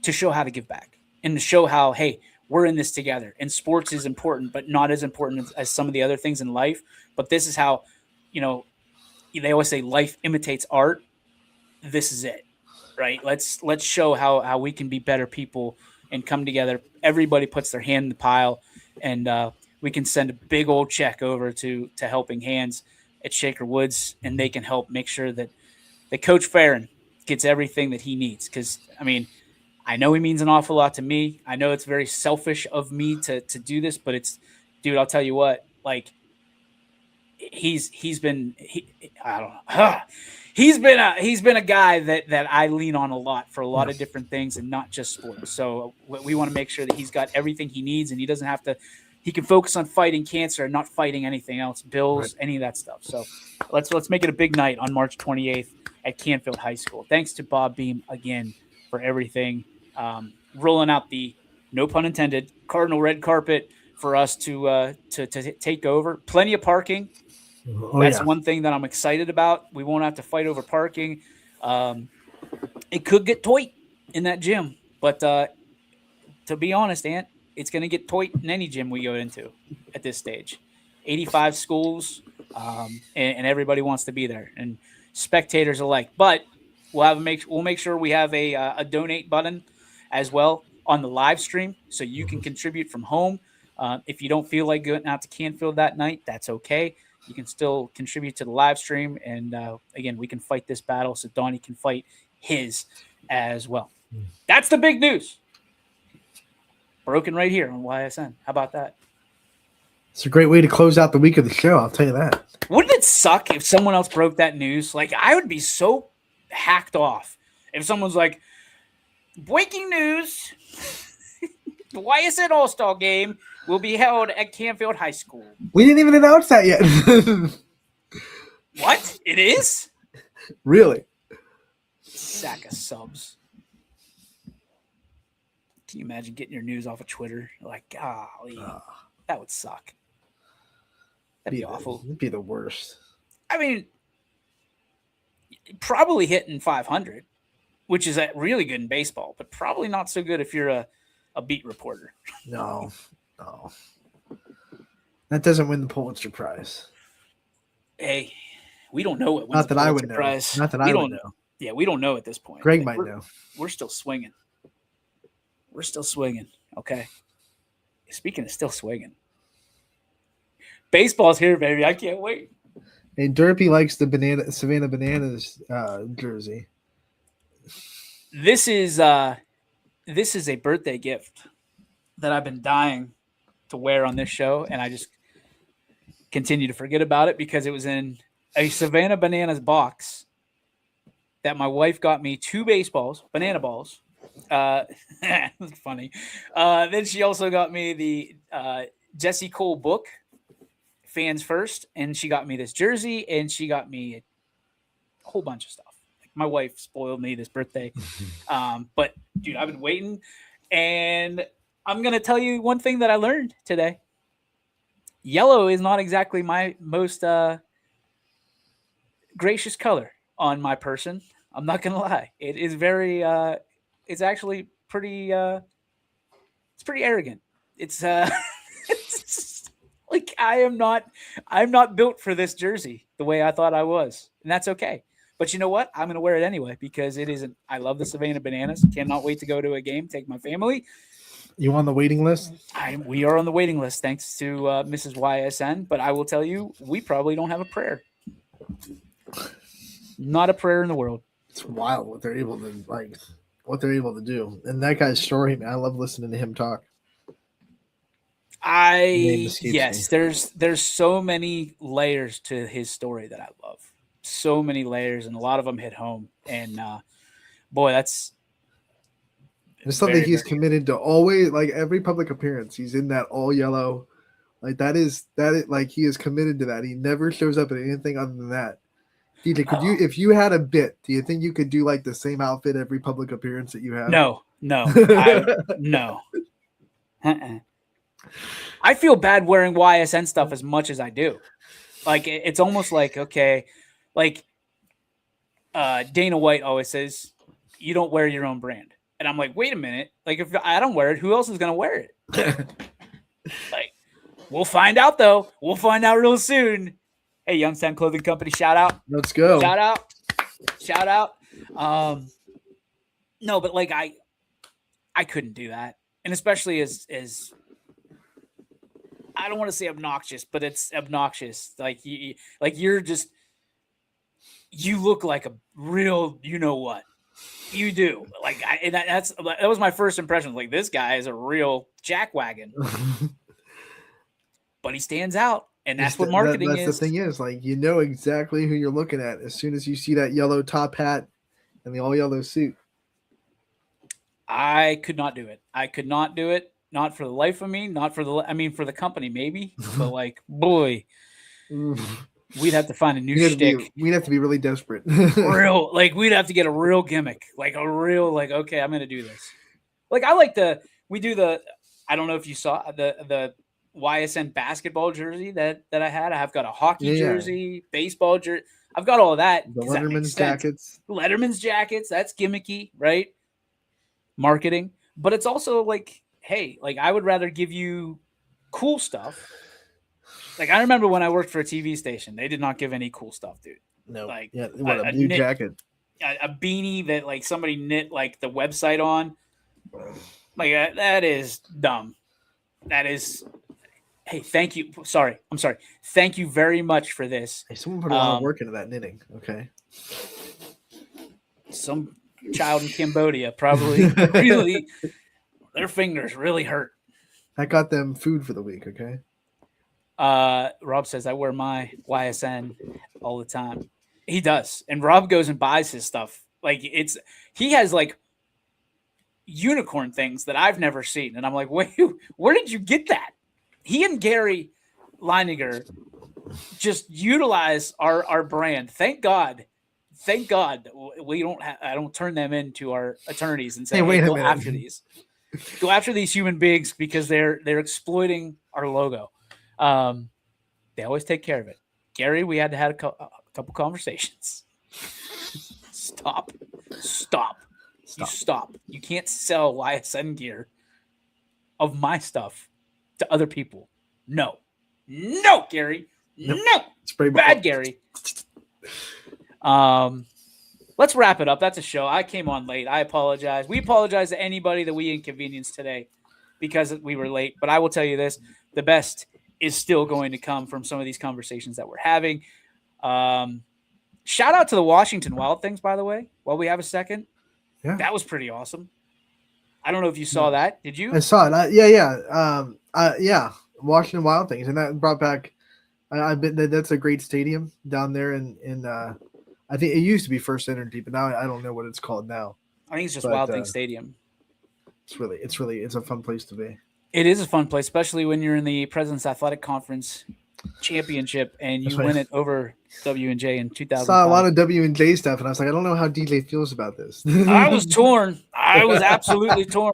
to show how to give back and to show how, hey, we're in this together. And sports is important, but not as important as some of the other things in life. But this is how, they always say life imitates art. This is it, right? Let's show how we can be better people and come together. Everybody puts their hand in the pile, and we can send a big old check over to Helping Hands at Shaker Woods, and they can help make sure that Coach Farron gets everything that he needs. Because, I mean, I know he means an awful lot to me. I know it's very selfish of me to do this, but dude, I'll tell you what, like, he's been I don't know. He's been a guy that I lean on a lot for a lot of different things and not just sports. So we want to make sure that he's got everything he needs and he doesn't have to. He can focus on fighting cancer and not fighting anything else, bills, any of that stuff. So let's make it a big night on March 28th at Canfield High School. Thanks to Bob Beam again for everything, rolling out the, no pun intended, Cardinal red carpet for us to take over. Plenty of parking. That's one thing that I'm excited about. We won't have to fight over parking. It could get tight in that gym, but to be honest, Ant, it's going to get tight in any gym we go into at this stage. 85 schools, and everybody wants to be there, and spectators alike. But we'll make sure we have a donate button as well on the live stream, so you can contribute from home. If you don't feel like going out to Canfield that night, that's okay. You can still contribute to the live stream, and again, we can fight this battle so Donnie can fight his as well. That's the big news. Broken right here on YSN. How about that? It's a great way to close out the week of the show, I'll tell you that. Wouldn't it suck if someone else broke that news? Like, I would be so hacked off if someone's like, breaking news, the YSN All-Star Game will be held at Canfield High School. We didn't even announce that yet. What? It is? Really? Sack of subs. Can you imagine getting your news off of Twitter? Like, golly, that would suck. That'd be awful. It'd be the worst. I mean, probably hitting 500, which is really good in baseball, but probably not so good if you're a beat reporter. No. That doesn't win the Pulitzer Prize. Hey, we don't know what wins Not that the I would Pulitzer know. Prize. Not that We I would don't know. Yeah, we don't know at this point. Greg Like, might know. We're still swinging. We're still swinging. Okay. Speaking of still swinging, baseball's here, baby. I can't wait. Hey, Derpy likes the Savannah Bananas jersey. This is a birthday gift that I've been dying to wear on this show, and I just continue to forget about it because it was in a Savannah Bananas box that my wife got me 2 banana balls. It's funny. Then she also got me the Jesse Cole book, Fans First, and she got me this jersey, and she got me a whole bunch of stuff. Like, my wife spoiled me this birthday. But dude, I've been waiting, and I'm gonna tell you one thing that I learned today. Yellow is not exactly my most gracious color on my person. I'm not gonna lie. It is very it's actually pretty it's pretty arrogant. It's it's like I'm not built for this jersey the way I thought I was. And that's okay. But you know what? I'm gonna wear it anyway because it isn't. I love the Savannah Bananas. Cannot wait to go to a game, take my family. You on the waiting list? We are on the waiting list thanks to Mrs. YSN, but I will tell you, we probably don't have a prayer. Not a prayer in the world. It's wild what they're able to do. And that guy's story, man, I love listening to him talk. Yes, there's so many layers to his story that I love. So many layers, and a lot of them hit home. And boy, that's It's something he's committed to always, like every public appearance. He's in that all yellow. Like that is like he is committed to that. He never shows up in anything other than that. DJ, if you had a bit, do you think you could do like the same outfit every public appearance that you have? No. No. I feel bad wearing YSN stuff as much as I do. Like it's almost like, okay, like Dana White always says, you don't wear your own brand. And I'm like, wait a minute. Like, if I don't wear it, who else is going to wear it? Like, we'll find out, though. We'll find out real soon. Hey, Youngstown Clothing Company, shout out. Let's go. Shout out. No, but like, I couldn't do that. And especially as I don't want to say obnoxious, but it's obnoxious. Like, you're just, you look like a real, you know what. You do. Like, that was my first impression. Like, this guy is a real jackwagon. But he stands out. And that's It's what marketing that's is. the thing is, like, you know exactly who you're looking at as soon as you see that yellow top hat and the all yellow suit. I could not do it. I could not do it. Not for the life of me. Not for for the company maybe, but like, boy, we'd have to find a new shtick. We'd have to be really desperate. Real, like we'd have to get a real gimmick, like a real, like, okay, I'm gonna do this. Like I like we do the. I don't know if you saw the YSN basketball jersey that I had. I've got a hockey jersey, baseball jersey. I've got all of that. The Letterman's jackets. Letterman's jackets. That's gimmicky, right? Marketing, but it's also like, hey, like I would rather give you cool stuff. Like I remember when I worked for a TV station, they did not give any cool stuff, dude. No, like a blue jacket, a beanie that like somebody knit like the website on. Like that is dumb. That is. Hey, thank you. I'm sorry. Thank you very much for this. Hey, someone put a lot of work into that knitting. Okay. Some child in Cambodia probably really, their fingers really hurt. I got them food for the week. Okay. Rob says I wear my YSN all the time. He does, and Rob goes and buys his stuff. Like he has like unicorn things that I've never seen, and I'm like, wait, where did you get that? He and Gary Leininger just utilize our brand. Thank God we don't. I don't turn them into our attorneys and say, hey, go after these. Go after these human beings because they're exploiting our logo. They always take care of it. Gary, we had to have a couple conversations. Stop. You stop. You can't sell YSN gear of my stuff to other people. No, Gary. Nope. No. It's pretty bad, Gary. Let's wrap it up. That's a show. I came on late. I apologize. We apologize to anybody that we inconvenienced today because we were late. But I will tell you this: the best is still going to come from some of these conversations that we're having. Shout out to the Washington Wild Things, by the way, while we have a second. Yeah. That was pretty awesome. I don't know if you saw that. Did you? I saw it. Yeah. Washington Wild Things. And that brought back, I've been, that's a great stadium down there in I think it used to be First Energy, but now I don't know what it's called now. I think it's just Wild Things Stadium. It's a fun place to be. It is a fun place, especially when you're in the President's Athletic Conference Championship and you win it over W&J in 2000. Saw a lot of W&J stuff, and I was like, I don't know how DJ feels about this. I was torn. I was absolutely torn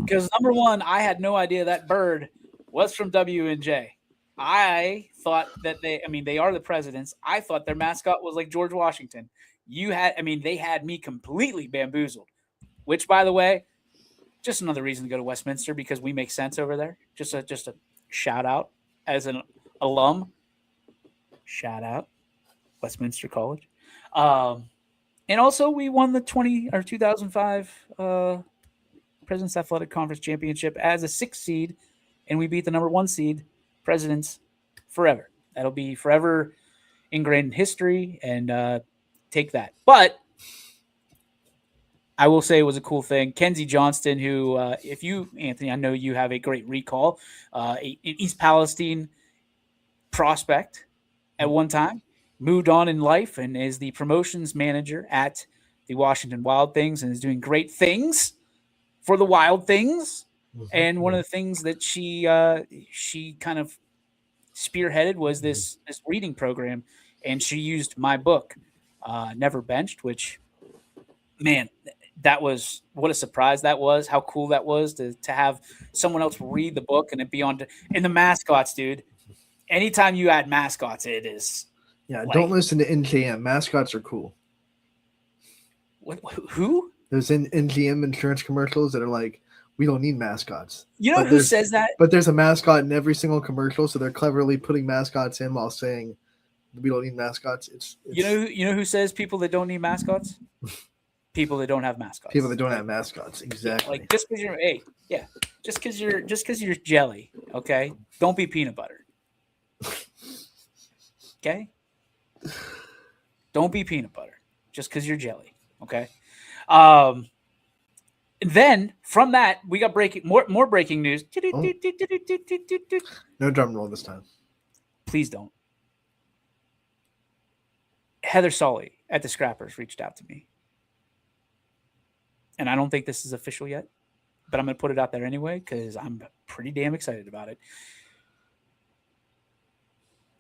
because number one, I had no idea that bird was from W&J. I thought that they are the Presidents. I thought their mascot was like George Washington. They had me completely bamboozled, which, by the way, just another reason to go to Westminster because we make sense over there. Just a shout out as an alum. Shout out Westminster College. And also we won the 2005 President's Athletic Conference Championship as a 6th seed, and we beat the number 1 seed, Presidents, forever. That'll be forever ingrained in history, and take that. But I will say it was a cool thing. Kenzie Johnston, who, if you, Anthony, I know you have a great recall, an East Palestine prospect at one time, moved on in life and is the promotions manager at the Washington Wild Things and is doing great things for the Wild Things. Mm-hmm. And one of the things that she kind of spearheaded was this reading program, and she used my book, Never Benched, which, man, that was what a surprise that was. How cool that was to have someone else read the book and it be on. And the mascots, dude. Anytime you add mascots, it is. Yeah, don't listen to NJM. Mascots are cool. Who? There's NJM insurance commercials that are like, we don't need mascots. You know who says that? But there's a mascot in every single commercial, so they're cleverly putting mascots in while saying we don't need mascots. It's you know who says people that don't need mascots? People that don't have mascots. People that don't have mascots, exactly. Like just because you're jelly, okay? Don't be peanut butter. Okay? Don't be peanut butter just because you're jelly, okay? Then from that, we got more breaking news. No drum roll this time. please don't. Heather Solly at the Scrappers reached out to me. And I don't think this is official yet, but I'm going to put it out there anyway because I'm pretty damn excited about it.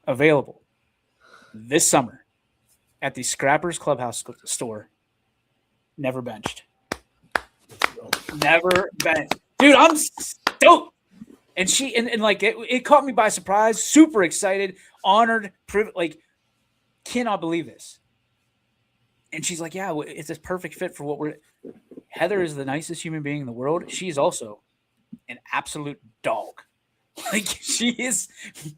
Available this summer at the Scrappers Clubhouse store. Never benched. Never benched. Dude, I'm stoked. And she and like it caught me by surprise. Super excited, honored, like cannot believe this. And she's like, yeah, it's a perfect fit for what we're. Heather is the nicest human being in the world. She's also an absolute dog. Like she is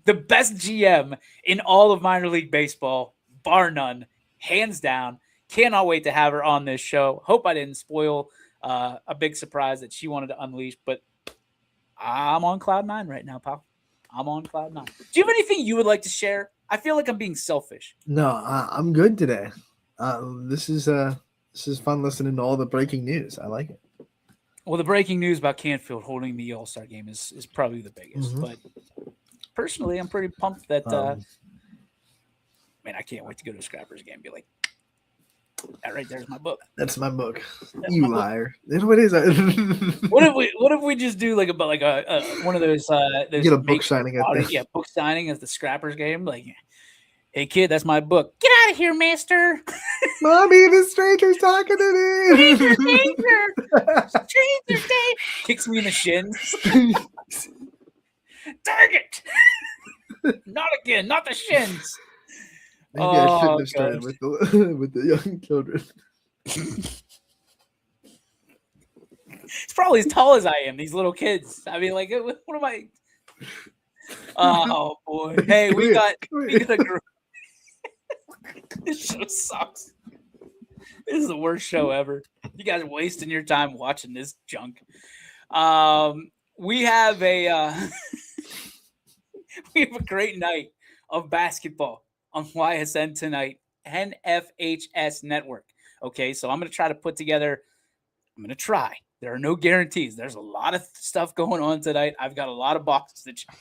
the best GM in all of minor league baseball, bar none, hands down. Cannot wait to have her on this show. Hope I didn't spoil a big surprise that she wanted to unleash, but I'm on cloud 9 right now, pal. I'm on cloud 9. Do you have anything you would like to share? I feel like I'm being selfish. No, I'm good today. This is fun listening to all the breaking news. I like it. Well, the breaking news about Canfield holding the All-Star game is probably the biggest. Mhm. But personally, I'm pretty pumped that man, I can't wait to go to a Scrappers game and be like, that right there's my book. That's my book. That's You my book. liar. What is that? What if we just do like a one of those Get a book signing at the book signing at the Scrappers game? Like, hey kid, that's my book. Get out of here, master. Mommy, the stranger's talking to me. Stranger day. Kicks me in the shins. Dang it. Not again, not the shins. Maybe I shouldn't Oh, have started gosh. with the young children. It's probably as tall as I am. These little kids. I mean, like, what am I? Oh boy! Hey, we got a group. This show sucks. This is the worst show ever. You guys are wasting your time watching this junk. We have a great night of basketball on YSN tonight, NFHS Network. Okay, so I'm going to try to put together. I'm going to try. There are no guarantees. There's a lot of stuff going on tonight. I've got a lot of boxes to check.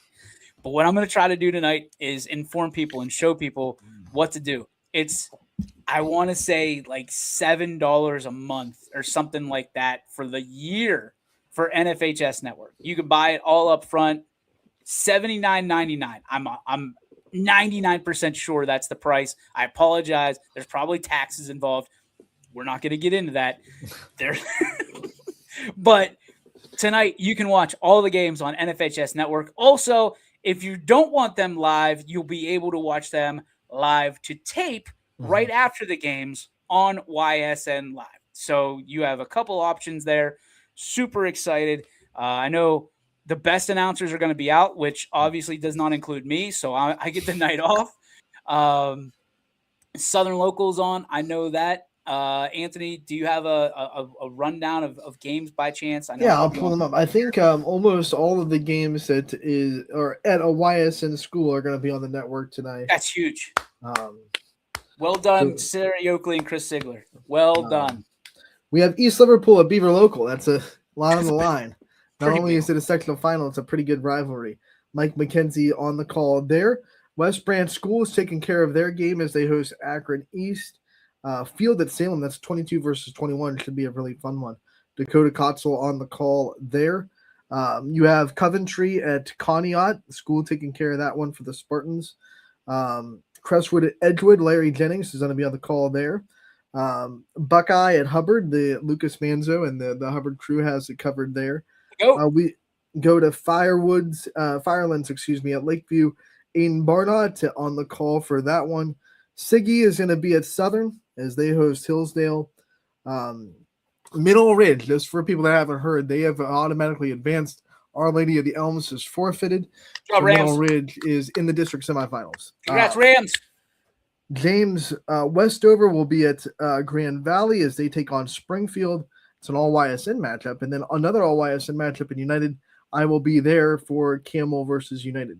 But what I'm going to try to do tonight is inform people and show people what to do. It's, I want to say like $7 a month or something like that for the year for NFHS Network. You can buy it all up front, $79.99. I'm 99% sure that's the price. I apologize. There's probably taxes involved. We're not going to get into that. But tonight you can watch all the games on NFHS Network. Also, if you don't want them live, you'll be able to watch them live to tape right after the games on YSN Live. So you have a couple options there. Super excited. I know the best announcers are going to be out, which obviously does not include me. So I get the night off. Southern Locals on. I know that. Anthony, do you have a rundown of games by chance? I know Yeah, I'll pull them up. I think almost all of the games that is or at a YSN school are going to be on the network tonight. That's huge. Um, Well done, Sarah Oakley and Chris Sigler. Well done. We have East Liverpool at Beaver Local. That's a lot on the line. Not pretty only big. is it a sectional final, it's a pretty good rivalry. Mike McKenzie on the call there. West Branch School is taking care of their game as they host Akron East. Field at Salem, that's 22 versus 21. Should be a really fun one. Dakota Kotzel on the call there. You have Coventry at Conneaut. The school taking care of that one for the Spartans. Crestwood at Edgewood. Larry Jennings is going to be on the call there. Buckeye at Hubbard. The Lucas Manzo and the Hubbard crew has it covered there. We go to Firelands, at Lakeview. Aiden Barnott on the call for that one. Siggy is going to be at Southern as they host Hillsdale. Middle Ridge, just for people that haven't heard, they have automatically advanced. Our Lady of the Elms is forfeited. Oh, So Rams. Middle Ridge is in the district semifinals. Congrats, Rams. James Westover will be at Grand Valley as they take on Springfield. It's an all YSN matchup. And then another all YSN matchup in United. I will be there for Camel versus United.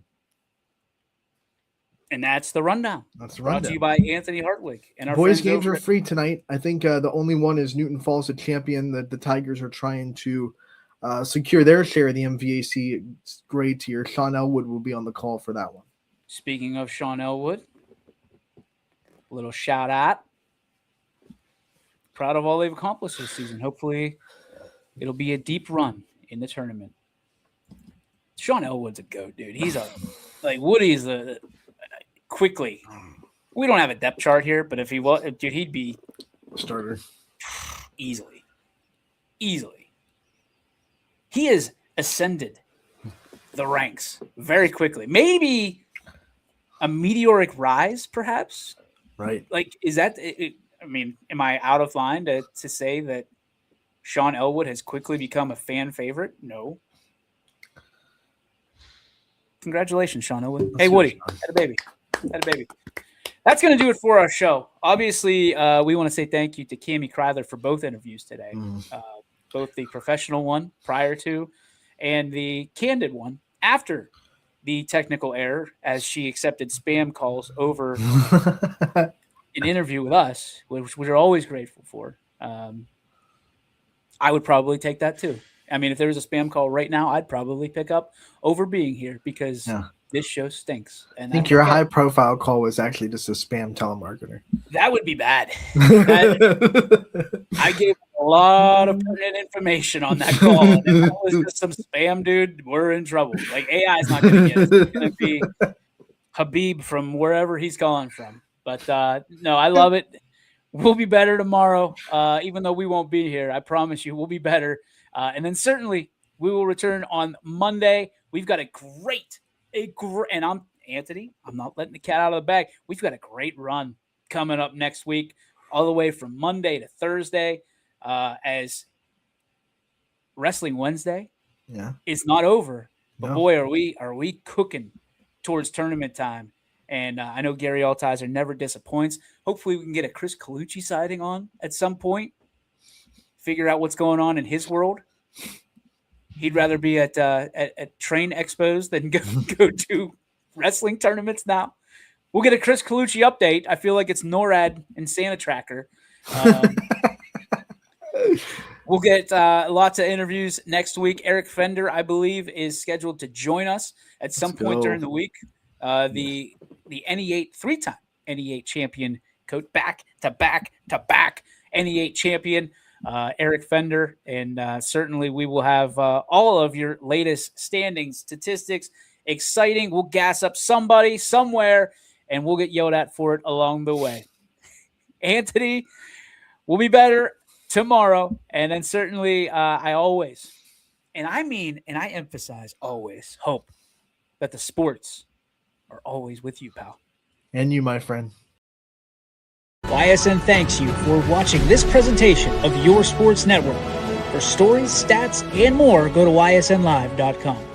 And that's the rundown. That's the Brought to rundown. you by Anthony Hartwig. And our Boys friends games over are at- free tonight. I think the only one is Newton Falls, a champion that the Tigers are trying to secure their share of the MVAC grade tier. Sean Elwood will be on the call for that one. speaking of Sean Elwood, a little shout out. Proud of all they've accomplished this season. Hopefully, it'll be a deep run in the tournament. Sean Elwood's a goat, dude. He's Woody's the quickly. We don't have a depth chart here, but if he was, dude, he'd be starter easily. He has ascended the ranks very quickly. Maybe a meteoric rise, perhaps. right. Like, is that? I mean, am I out of line to say that Sean Elwood has quickly become a fan favorite? No. Congratulations, Sean Elwood. Hey, Woody, had a baby. That's going to do it for our show. Obviously, we want to say thank you to Cammie Kryler for both interviews today, both the professional one prior to and the candid one after the technical error, as she accepted spam calls over an interview with us, which we're always grateful for. I would probably take that too. I mean, if there was a spam call right now, I'd probably pick up over being here because this show stinks. And I think your high-profile call was actually just a spam telemarketer. That would be bad. I gave a lot of pertinent information on that call. And if that was just some spam dude, we're in trouble. Like, AI is not going to get us. It's going to be Habib from wherever he's calling from. But, no, I love it. We'll be better tomorrow, even though we won't be here. I promise you we'll be better. And then certainly we will return on Monday. We've got a great and I'm Anthony. I'm not letting the cat out of the bag. We've got a great run coming up next week, all the way from Monday to Thursday, as Wrestling Wednesday is not over. But boy, are we cooking towards tournament time. And I know Gary Altizer never disappoints. Hopefully we can get a Chris Colucci sighting on at some point. Figure out what's going on in his world. He'd rather be at train expos than go to wrestling tournaments now. We'll get a Chris Colucci update. I feel like it's NORAD and Santa Tracker. We'll get lots of interviews next week. Eric Fender, I believe, is scheduled to join us at some point during the week. The NE8 three-time NE8 champion coach, back to back NE8 champion. Eric Fender, and certainly we will have all of your latest standings, statistics, exciting. We'll gas up somebody somewhere, and we'll get yelled at for it along the way. Anthony will be better tomorrow, and then certainly I always, and I emphasize always, hope that the sports are always with you, pal. And you, my friend. YSN thanks you for watching this presentation of Your Sports Network. For stories, stats, and more, go to ysnlive.com.